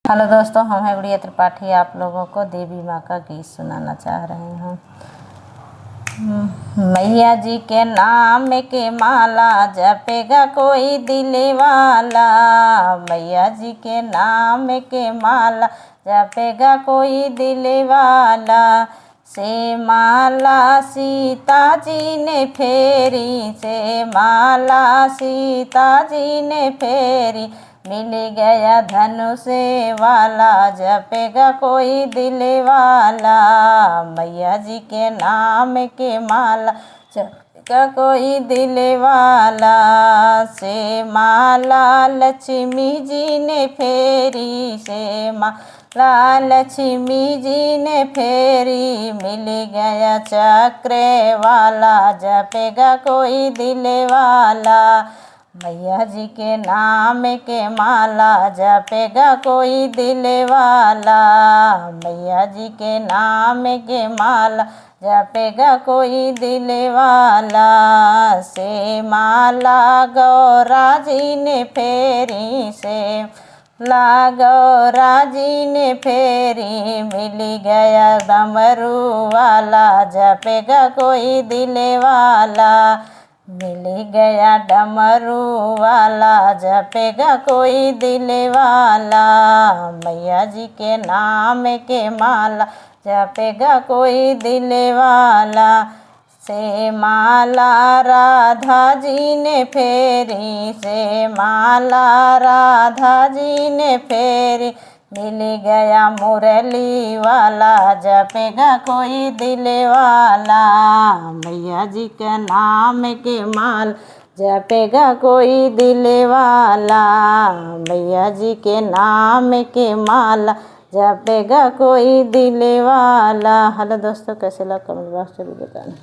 Hello दोस्तों, हम हैं गुड़िया त्रिपाठी। आप लोगों को देवी माँ का गीत सुनाना चाह रहे हैं। मैया जी के नाम के माला जपेगा कोई दिले वाला। मैया जी के नाम के माला जपेगा कोई दिले वाला। से माला सीता जी ने फेरी, से माला सीता जी ने फेरी। मिल गया धनुष वाला जपेगा कोई दिल वाला। मैया जी के नाम के माला जपेगा कोई दिल वाला। से माला लक्ष्मी जी ने फेरी, से माला लक्ष्मी जी ने फेरी। मिल गया चक्र वाला जपेगा कोई दिल वाला। मैया जी के नाम के माला जपेगा कोई दिल वाला। मैया जी के नाम के माला जपेगा कोई दिल वाला। से माला गौरा जी ने फेरी, से गौरा जी ने फेरी। मिल गया डमरू वाला जपेगा कोई दिल वाला। मिल गया डमरू वाला जपेगा कोई दिल वाला। मैया जी के नाम के माला जपेगा कोई दिल वाला। से माला राधा जी ने फेरी, से माला राधा जी ने फेरी। मिल गया मुरली वाला जपेगा कोई दिल वाला। मैया जी के नाम के माल जपेगा कोई दिल वाला। मैया जी के नाम के माला जपेगा कोई दिल वाला। हेलो दोस्तों, कैसे लगा कमेंट बॉक्स में बताना।